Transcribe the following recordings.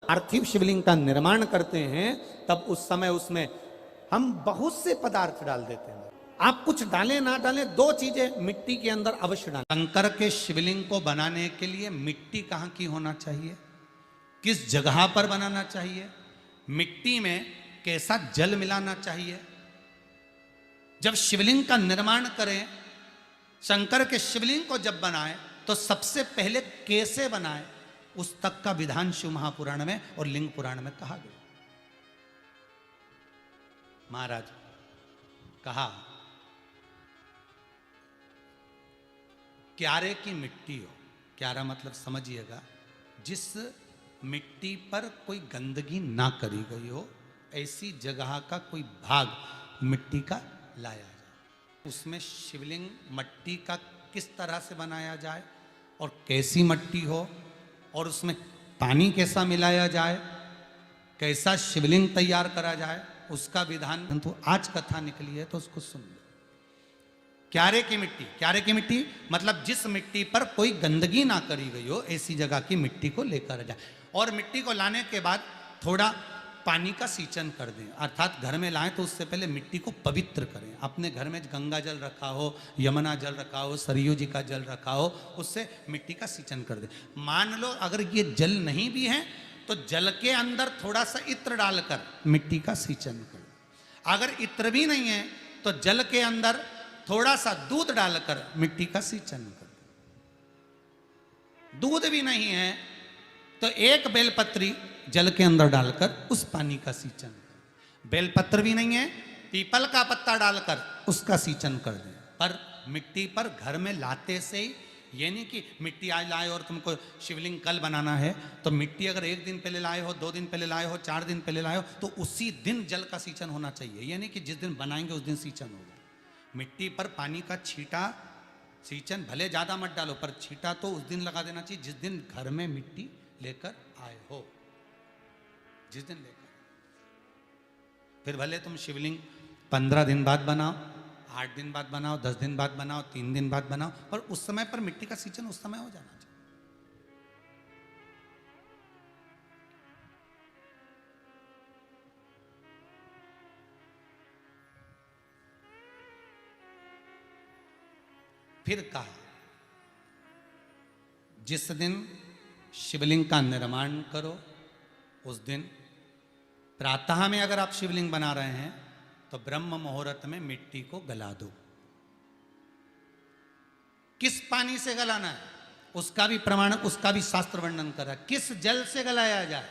पार्थिव शिवलिंग का निर्माण करते हैं तब उस समय उसमें हम बहुत से पदार्थ डाल देते हैं। आप कुछ डालें ना डालें, दो चीजें मिट्टी के अंदर अवश्य डालें। शंकर के शिवलिंग को बनाने के लिए मिट्टी कहाँ की होना चाहिए, किस जगह पर बनाना चाहिए, मिट्टी में कैसा जल मिलाना चाहिए। जब शिवलिंग का निर्माण करें, शंकर के शिवलिंग को जब बनाए तो सबसे पहले कैसे बनाए, उस तक का विधान शिव महापुराण में और लिंग पुराण में कहा गया। महाराज कहा, क्यारे की मिट्टी हो, क्यारा मतलब समझिएगा जिस मिट्टी पर कोई गंदगी ना करी गई हो, ऐसी जगह का कोई भाग मिट्टी का लाया जाए। उसमें शिवलिंग मट्टी का किस तरह से बनाया जाए और कैसी मट्टी हो, और उसमें पानी कैसा मिलाया जाए, कैसा शिवलिंग तैयार करा जाए, उसका विधान परंतु आज कथा निकली है तो उसको सुन लो। क्यारे की मिट्टी, क्यारे की मिट्टी मतलब जिस मिट्टी पर कोई गंदगी ना करी गई हो, ऐसी जगह की मिट्टी को लेकर जाए। और मिट्टी को लाने के बाद थोड़ा पानी का सींचन कर दें, अर्थात घर में लाएं तो उससे पहले मिट्टी को पवित्र करें। अपने घर में गंगा जल रखा हो, यमुना जल रखा हो, सरयू जी का जल रखा हो, उससे मिट्टी का सींचन कर दें। मान लो अगर ये जल नहीं भी है तो जल के अंदर थोड़ा सा इत्र डालकर मिट्टी का सींचन कर। अगर इत्र भी नहीं है तो जल के अंदर थोड़ा सा दूध डालकर मिट्टी का सींचन कर। दूध भी नहीं है तो एक बेलपत्री जल के अंदर डालकर उस पानी का सींचन कर। बेलपत्र भी नहीं है, पीपल का पत्ता डालकर उसका सींचन कर दें। पर मिट्टी पर घर में लाते से ही, ये नहीं कि मिट्टी आज लाए और तुमको शिवलिंग कल बनाना है, तो मिट्टी अगर एक दिन पहले लाए हो, 2 दिन पहले लाए हो, 4 दिन पहले लाए हो, तो उसी दिन जल का सींचन होना चाहिए। ये नहीं कि जिस दिन बनाएंगे उस दिन सींचन होगा। मिट्टी पर पानी का छींटा, सींचन भले ज़्यादा मत डालो, पर छींटा तो उस दिन लगा देना चाहिए जिस दिन घर में मिट्टी लेकर आए हो, जिस दिन लेकर। फिर भले तुम शिवलिंग 15 दिन बाद बनाओ, 8 दिन बाद बनाओ, 10 दिन बाद बनाओ, 3 दिन बाद बनाओ, पर उस समय पर मिट्टी का सींचन उस समय हो जाना चाहिए। फिर कहा, जिस दिन शिवलिंग का निर्माण करो उस दिन प्रातः में अगर आप शिवलिंग बना रहे हैं तो ब्रह्म मुहूर्त में मिट्टी को गला दो। किस पानी से गलाना है उसका भी प्रमाण, उसका भी शास्त्र वर्णन कर रहा है। किस जल से गलाया जाए,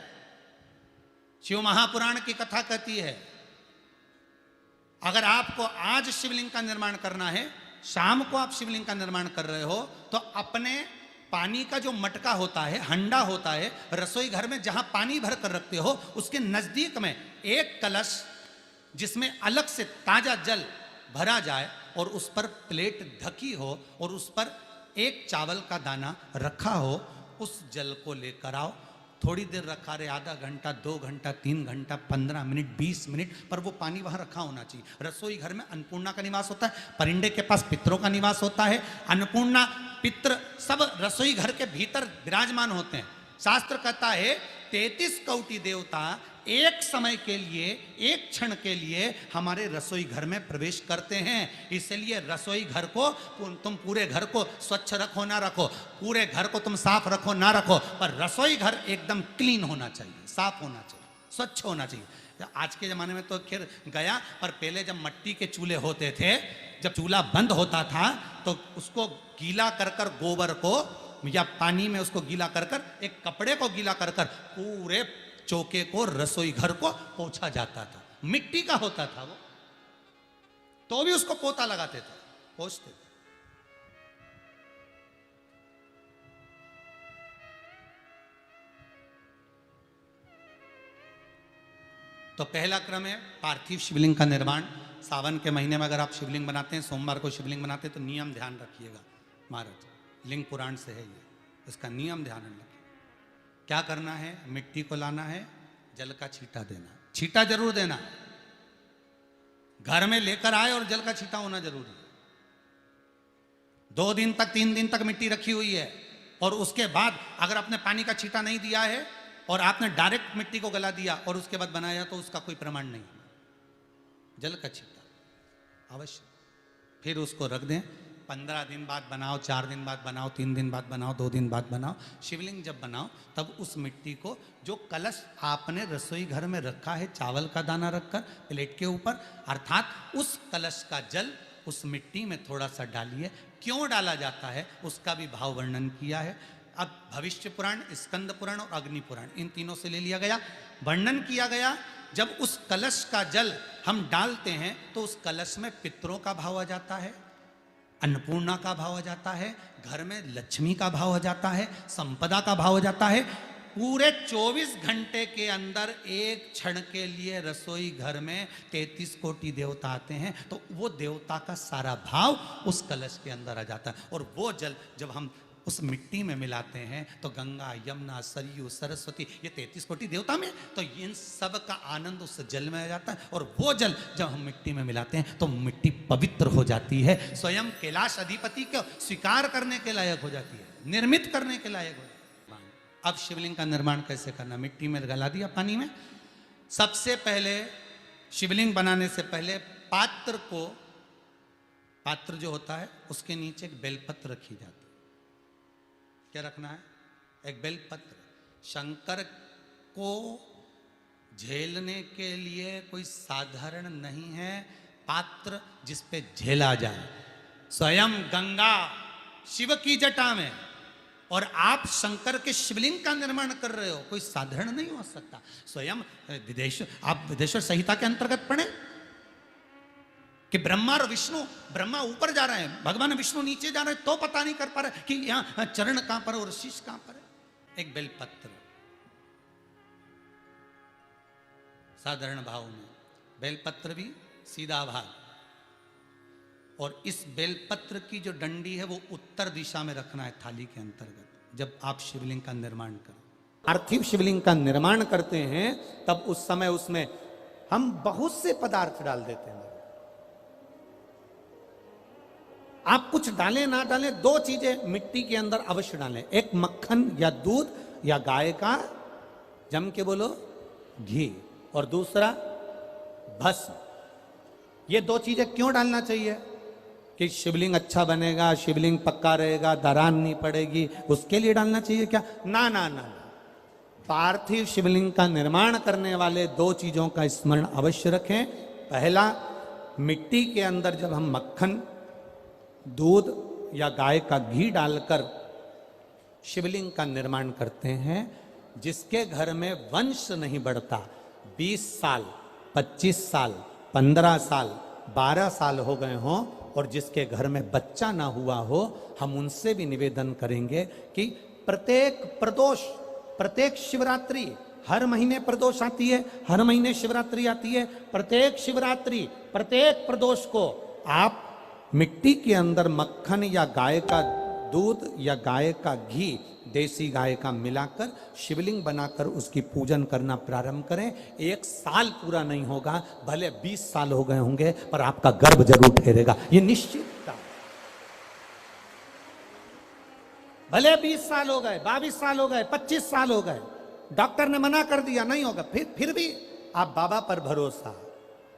शिव महापुराण की कथा कहती है अगर आपको आज शिवलिंग का निर्माण करना है, शाम को आप शिवलिंग का निर्माण कर रहे हो, तो अपने पानी का जो मटका होता है, हंडा होता है, रसोई घर में जहां पानी भर कर रखते हो, उसके नजदीक में एक कलश जिसमें अलग से ताजा जल भरा जाए और उस पर प्लेट ढकी हो और उस पर एक चावल का दाना रखा हो, उस जल को लेकर आओ। थोड़ी देर रखा रहे, आधा घंटा, 2 घंटा, 3 घंटा, 15 मिनट, 20 मिनट, पर वो पानी वहां रखा होना चाहिए। रसोई घर में अन्नपूर्णा का निवास होता है, परिंदे के पास पितरों का निवास होता है। अन्नपूर्णा, पित्र सब रसोई घर के भीतर विराजमान होते हैं। शास्त्र कहता है 33 कोटि देवता एक समय के लिए, एक क्षण के लिए हमारे रसोई घर में प्रवेश करते हैं। इसलिए रसोई घर को तुम पूरे घर को स्वच्छ रखो ना रखो, पूरे घर को तुम साफ रखो ना रखो, पर रसोई घर एकदम क्लीन होना चाहिए, साफ होना चाहिए, स्वच्छ होना चाहिए। आज के ज़माने में तो खैर गया, पर पहले जब मिट्टी के चूल्हे होते थे, जब चूल्हा बंद होता था तो उसको गीला कर कर, गोबर को या पानी में उसको गीला कर कर, एक कपड़े को गीला कर कर पूरे चौके को, रसोई घर को पोंछा जाता था। मिट्टी का होता था वो, तो भी उसको पोता लगाते थे, पोंछते थे। तो पहला क्रम है पार्थिव शिवलिंग का निर्माण। सावन के महीने में अगर आप शिवलिंग बनाते हैं, सोमवार को शिवलिंग बनाते हैं, तो नियम ध्यान रखिएगा महाराज, लिंग पुराण से है ये, इसका नियम ध्यान रखिए। क्या करना है, मिट्टी को लाना है, जल का छींटा देना, छींटा जरूर देना, घर में लेकर आए और जल का छींटा होना जरूरी है। 2 दिन तक, 3 दिन तक मिट्टी रखी हुई है और उसके बाद अगर आपने पानी का छींटा नहीं दिया है और आपने डायरेक्ट मिट्टी को गला दिया और उसके बाद बनाया तो उसका कोई प्रमाण नहीं। जल का छिट्टा अवश्य, फिर उसको रख दें। 15 दिन बाद बनाओ, 4 दिन बाद बनाओ, 3 दिन बाद बनाओ, 2 दिन बाद बनाओ। शिवलिंग जब बनाओ तब उस मिट्टी को, जो कलश आपने रसोई घर में रखा है चावल का दाना रखकर प्लेट के ऊपर, अर्थात उस कलश का जल उस मिट्टी में थोड़ा सा डालिए। क्यों डाला जाता है उसका भी भाव वर्णन किया है। अब भविष्य पुराण, स्कंद पुराण और अग्नि पुराण, इन तीनों से ले लिया गया। वर्णन किया गया जब उस कलश का जल हम डालते हैं तो उस कलश में पितरों का भाव आ जाता है, अन्नपूर्णा का भाव आ जाता है, घर में लक्ष्मी का भाव आ जाता है, संपदा का भाव आ जाता है। पूरे 24 घंटे के अंदर एक क्षण के लिए रसोई घर में 33 कोटि देवता आते हैं, तो वो देवता का सारा भाव उस कलश के अंदर आ जाता है। और वो जल जब हम उस मिट्टी में मिलाते हैं तो गंगा, यमुना, सरयू, सरस्वती, ये 33 कोटि देवता में, तो इन सब का आनंद उस जल में आ जाता है। और वो जल जब हम मिट्टी में मिलाते हैं तो मिट्टी पवित्र हो जाती है, स्वयं कैलाश अधिपति को स्वीकार करने के लायक हो जाती है, निर्मित करने के लायक हो जाती है। अब शिवलिंग का निर्माण कैसे करना? मिट्टी में गला दिया पानी में। सबसे पहले शिवलिंग बनाने से पहले पात्र जो होता है उसके नीचे एक बेलपत्र रखी जाती है। क्या रखना है? एक बेलपत्र। शंकर को झेलने के लिए कोई साधारण नहीं है पात्र जिस पे झेला जाए। स्वयं गंगा शिव की जटा में, और आप शंकर के शिवलिंग का निर्माण कर रहे हो, कोई साधारण नहीं हो सकता। स्वयं आप विदेश्वर संहिता के अंतर्गत पढ़े कि ब्रह्मा और विष्णु, ब्रह्मा ऊपर जा रहे हैं, भगवान विष्णु नीचे जा रहे हैं, तो पता नहीं कर पा रहे कि यहां चरण कहां पर और शीश कहां पर है। एक बेलपत्र साधारण भाव में, बेलपत्र भी सीधा भाग, और इस बेलपत्र की जो डंडी है वो उत्तर दिशा में रखना है थाली के अंतर्गत। जब आप शिवलिंग का निर्माण करें, पार्थिव शिवलिंग का निर्माण करते हैं, तब उस समय उसमें हम बहुत से पदार्थ डाल देते हैं। आप कुछ डालें ना डालें, 2 चीजें मिट्टी के अंदर अवश्य डालें। एक मक्खन या दूध या गाय का, जम के बोलो, घी, और दूसरा भस्म। ये 2 चीजें क्यों डालना चाहिए? कि शिवलिंग अच्छा बनेगा, शिवलिंग पक्का रहेगा, दरार नहीं पड़ेगी, उसके लिए डालना चाहिए क्या? ना ना ना, पार्थिव शिवलिंग का निर्माण करने वाले 2 चीजों का स्मरण अवश्य रखें। पहला, मिट्टी के अंदर जब हम मक्खन, दूध या गाय का घी डालकर शिवलिंग का निर्माण करते हैं, जिसके घर में वंश नहीं बढ़ता, 20 साल, 25 साल, 15 साल, 12 साल हो गए हों, और जिसके घर में बच्चा ना हुआ हो, हम उनसे भी निवेदन करेंगे कि प्रत्येक प्रदोष, प्रत्येक शिवरात्रि, हर महीने प्रदोष आती है, हर महीने शिवरात्रि आती है, प्रत्येक शिवरात्रि, प्रत्येक प्रदोष को आप मिट्टी के अंदर मक्खन या गाय का दूध या गाय का घी, देसी गाय का मिलाकर शिवलिंग बनाकर उसकी पूजन करना प्रारंभ करें। 1 साल पूरा नहीं होगा, भले 20 साल हो गए होंगे, पर आपका गर्भ जरूर ठहरेगा, ये निश्चित था। भले 20 साल हो गए, 22 साल हो गए, 25 साल हो गए, डॉक्टर ने मना कर दिया नहीं होगा, फिर भी आप बाबा पर भरोसा,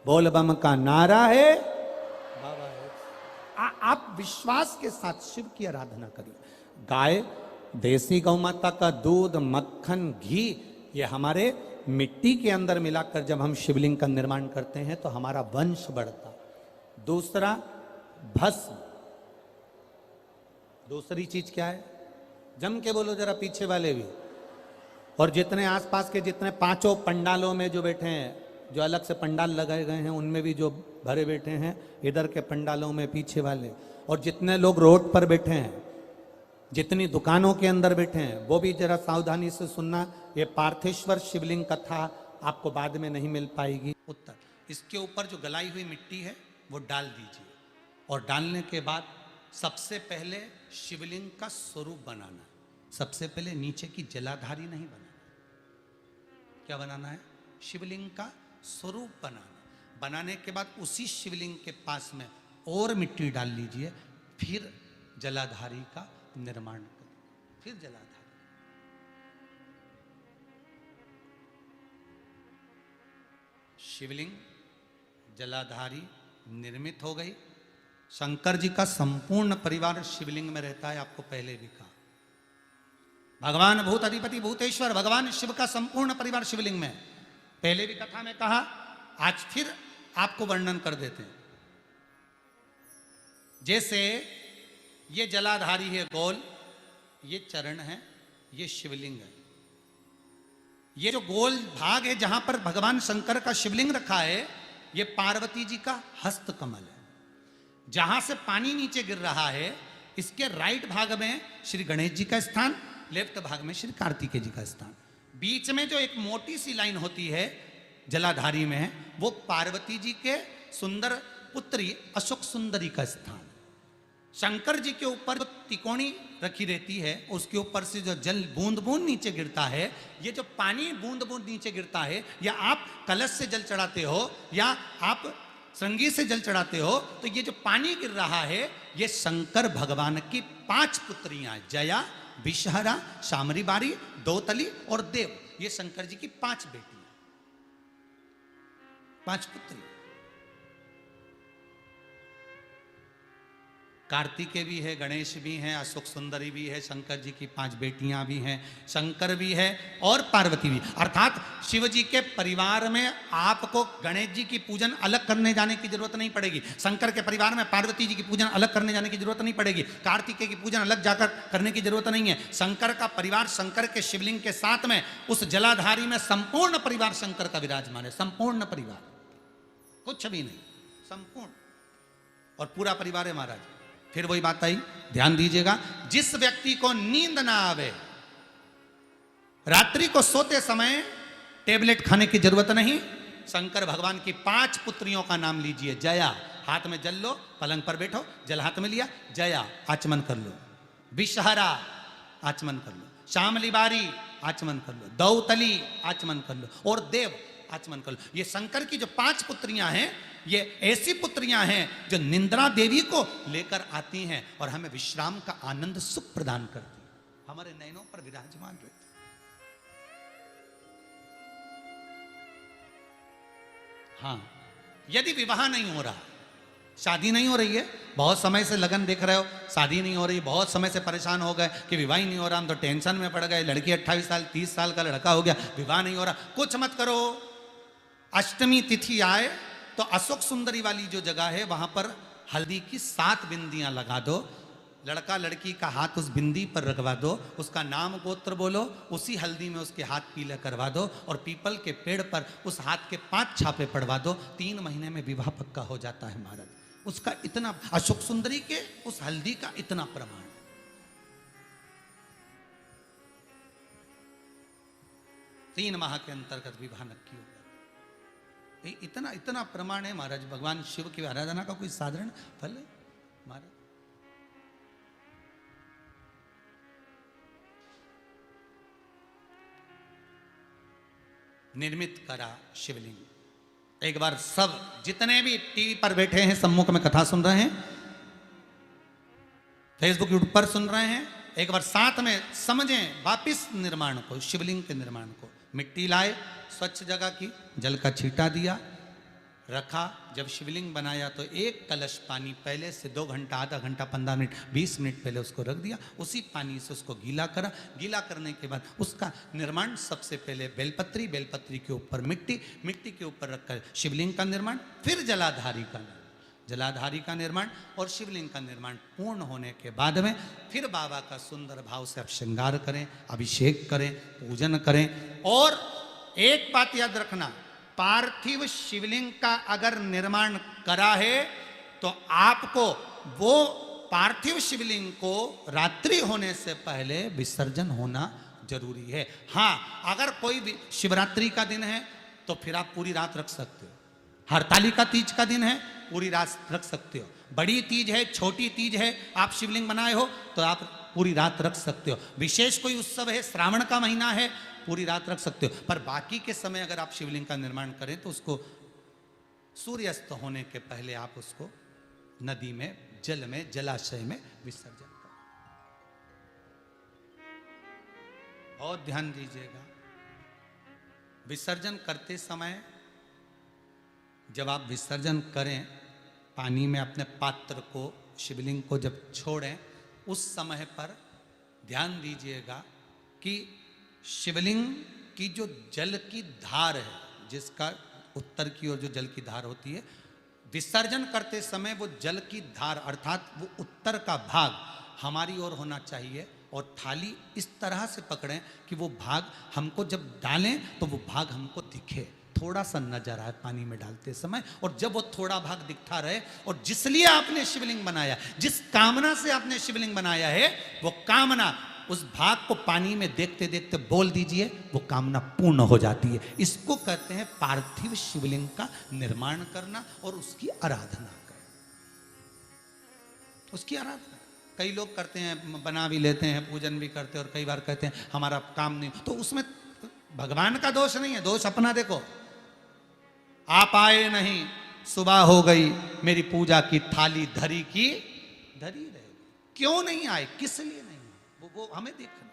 बोल बम का नारा है, बाबा है। आप विश्वास के साथ शिव की आराधना करिए। गाय, देसी गौ माता का दूध, मक्खन, घी, ये हमारे मिट्टी के अंदर मिलाकर जब हम शिवलिंग का निर्माण करते हैं तो हमारा वंश बढ़ता। दूसरा, भस्म। दूसरी चीज क्या है? जम के बोलो जरा, पीछे वाले भी, और जितने आसपास के जितने 5 पंडालों में जो बैठे हैं, जो अलग से पंडाल लगाए गए हैं उनमें भी जो भरे बैठे हैं, इधर के पंडालों में पीछे वाले, और जितने लोग रोड पर बैठे हैं, जितनी दुकानों के अंदर बैठे हैं, वो भी जरा सावधानी से सुनना। ये पार्थेश्वर शिवलिंग कथा आपको बाद में नहीं मिल पाएगी। उत्तर, इसके ऊपर जो गलाई हुई मिट्टी है वो डाल दीजिए, और डालने के बाद सबसे पहले शिवलिंग का स्वरूप बनाना। सबसे पहले नीचे की जलाधारी नहीं बनाना। क्या बनाना है? शिवलिंग का स्वरूप बनाना। बनाने के बाद उसी शिवलिंग के पास में और मिट्टी डाल लीजिए, फिर जलाधारी का निर्माण करें, फिर जलाधारी। शिवलिंग जलाधारी निर्मित हो गई। शंकर जी का संपूर्ण परिवार शिवलिंग में रहता है, आपको पहले भी कहा। भगवान भूत अधिपति भूतेश्वर भगवान शिव का संपूर्ण परिवार शिवलिंग में, पहले भी कथा में कहा, आज फिर आपको वर्णन कर देते हैं। जैसे ये जलाधारी है गोल, ये चरण है, ये शिवलिंग है। ये जो गोल भाग है जहां पर भगवान शंकर का शिवलिंग रखा है, ये पार्वती जी का हस्त कमल है। जहां से पानी नीचे गिर रहा है, इसके राइट भाग में श्री गणेश जी का स्थान, लेफ्ट भाग में श्री कार्तिकेय जी का स्थान। बीच में जो एक मोटी सी लाइन होती है जलाधारी में, वो पार्वती जी के सुंदर पुत्री अशोक सुंदरी का स्थान। शंकर जी के ऊपर जो तिकोनी रखी रहती है, उसके ऊपर से जो जल बूंद बूंद नीचे गिरता है, ये जो पानी बूंद बूंद नीचे गिरता है, या आप कलश से जल चढ़ाते हो या आप श्रृंगी से जल चढ़ाते हो, तो ये जो पानी गिर रहा है, ये शंकर भगवान की 5 पुत्रियां, जया, विषहरा, शामरी बारी, दोतली और देव। ये शंकर जी की 5 बेटियां, 5 पुत्री। कार्तिकेय भी है, गणेश भी हैं, अशोक सुंदरी भी है, शंकर जी की 5 बेटियां भी हैं, शंकर भी है और पार्वती भी। अर्थात शिव जी के परिवार में आपको गणेश जी की पूजन अलग करने जाने की जरूरत नहीं पड़ेगी, शंकर के परिवार में पार्वती जी की पूजन अलग करने जाने की जरूरत नहीं पड़ेगी, कार्तिकेय की पूजन अलग जाकर करने की जरूरत नहीं है। शंकर का परिवार शंकर के शिवलिंग के साथ में उस जलाधारी में संपूर्ण परिवार शंकर का विराजमान है, संपूर्ण परिवार, कुछ भी नहीं, संपूर्ण और पूरा परिवार है महाराज। फिर वही बात आई, ध्यान दीजिएगा, जिस व्यक्ति को नींद ना आवे, रात्रि को सोते समय टेबलेट खाने की जरूरत नहीं, शंकर भगवान की 5 पुत्रियों का नाम लीजिए। जया, हाथ में जल लो, पलंग पर बैठो, जल हाथ में लिया, जया आचमन कर लो। विषहरा आचमन कर लो, शामली बारी आचमन कर लो, दौतली आचमन कर लो और देव आचमन कर लो। ये शंकर की जो 5 पुत्रियां हैं, ये ऐसी पुत्रियां हैं जो निंद्रा देवी को लेकर आती हैं और हमें विश्राम का आनंद सुख प्रदान करती हैं, हमारे नयनों पर विराजमान रहती। हाँ, यदि विवाह नहीं हो रहा, शादी नहीं हो रही है, बहुत समय से लगन देख रहे हो, शादी नहीं हो रही, बहुत समय से परेशान हो गए कि विवाह ही नहीं हो रहा, हम तो टेंशन में पड़ गए, लड़की 28 साल 30 साल का लड़का हो गया, विवाह नहीं हो रहा, कुछ मत करो। अष्टमी तिथि आए तो अशोक सुंदरी वाली जो जगह है, वहां पर हल्दी की 7 बिंदियां लगा दो, लड़का लड़की का हाथ उस बिंदी पर रखवा दो, उसका नाम गोत्र बोलो, उसी हल्दी में उसके हाथ पीले करवा दो और पीपल के पेड़ पर उस हाथ के 5 छापे पड़वा दो, 3 महीने में विवाह पक्का हो जाता है महाराज। उसका इतना, अशोक सुंदरी के उस हल्दी का इतना प्रमाण, 3 माह के अंतर्गत विवाह नक्की होगा। इतना इतना प्रमाण है महाराज। भगवान शिव की आराधना का कोई साधारण फल है महाराज। निर्मित करा शिवलिंग। एक बार सब जितने भी टीवी पर बैठे हैं, सम्मुख में कथा सुन रहे हैं, फेसबुक यूट्यूब पर सुन रहे हैं, एक बार साथ में समझें वापिस निर्माण को, शिवलिंग के निर्माण को। मिट्टी लाए, स्वच्छ जगह की, जल का छींटा दिया, रखा। जब शिवलिंग बनाया तो 1 कलश पानी पहले से 2 घंटा, आधा घंटा, 15 मिनट, 20 मिनट पहले उसको रख दिया, उसी पानी से उसको गीला करा। गीला करने के बाद उसका निर्माण, सबसे पहले बेलपत्री, बेलपत्री के ऊपर मिट्टी, मिट्टी के ऊपर रखकर शिवलिंग का निर्माण, फिर जलाधारी का निर्माण, जलाधारी का निर्माण और शिवलिंग का निर्माण पूर्ण होने के बाद में फिर बाबा का सुंदर भाव से आप श्रृंगार करें, अभिषेक करें, पूजन करें। और एक बात याद रखना, पार्थिव शिवलिंग का अगर निर्माण करा है तो आपको वो पार्थिव शिवलिंग को रात्रि होने से पहले विसर्जन होना जरूरी है। हाँ, अगर कोई भी शिवरात्रि का दिन है तो फिर आप पूरी रात रख सकते हो, हरतालिका तीज का दिन है पूरी रात रख सकते हो, बड़ी तीज है, छोटी तीज है, आप शिवलिंग बनाए हो तो आप पूरी रात रख सकते हो, विशेष कोई उत्सव है, श्रावण का महीना है, पूरी रात रख सकते हो। पर बाकी के समय अगर आप शिवलिंग का निर्माण करें तो उसको सूर्यास्त होने के पहले आप उसको नदी में, जल में, जलाशय में विसर्जन करें। बहुत ध्यान दीजिएगा, विसर्जन करते समय जब आप विसर्जन करें पानी में अपने पात्र को, शिवलिंग को जब छोड़ें, उस समय पर ध्यान दीजिएगा कि शिवलिंग की जो जल की धार है, जिसका उत्तर की ओर जो जल की धार होती है, विसर्जन करते समय वो जल की धार अर्थात वो उत्तर का भाग हमारी ओर होना चाहिए और थाली इस तरह से पकड़ें कि वो भाग हमको जब डालें तो वो भाग हमको दिखे, थोड़ा सा नजर आए पानी में डालते समय। और जब वो थोड़ा भाग दिखता रहे और जिस लिए आपने शिवलिंग बनाया, जिस कामना से आपने शिवलिंग बनाया है, वो कामना उस भाग को पानी में देखते देखते बोल दीजिए, वो कामना पूर्ण हो जाती है। इसको कहते हैं पार्थिव शिवलिंग का निर्माण करना और उसकी आराधना करना। उसकी आराधना कई लोग करते हैं, बना भी लेते हैं, पूजन भी करते हैं और कई बार कहते हैं हमारा काम नहीं, तो उसमें भगवान का दोष नहीं है, दोष अपना। देखो, आप आए नहीं, सुबह हो गई, मेरी पूजा की थाली धरी की धरी रह गई। क्यों नहीं आए, किस लिए नहीं, वो हमें देखना।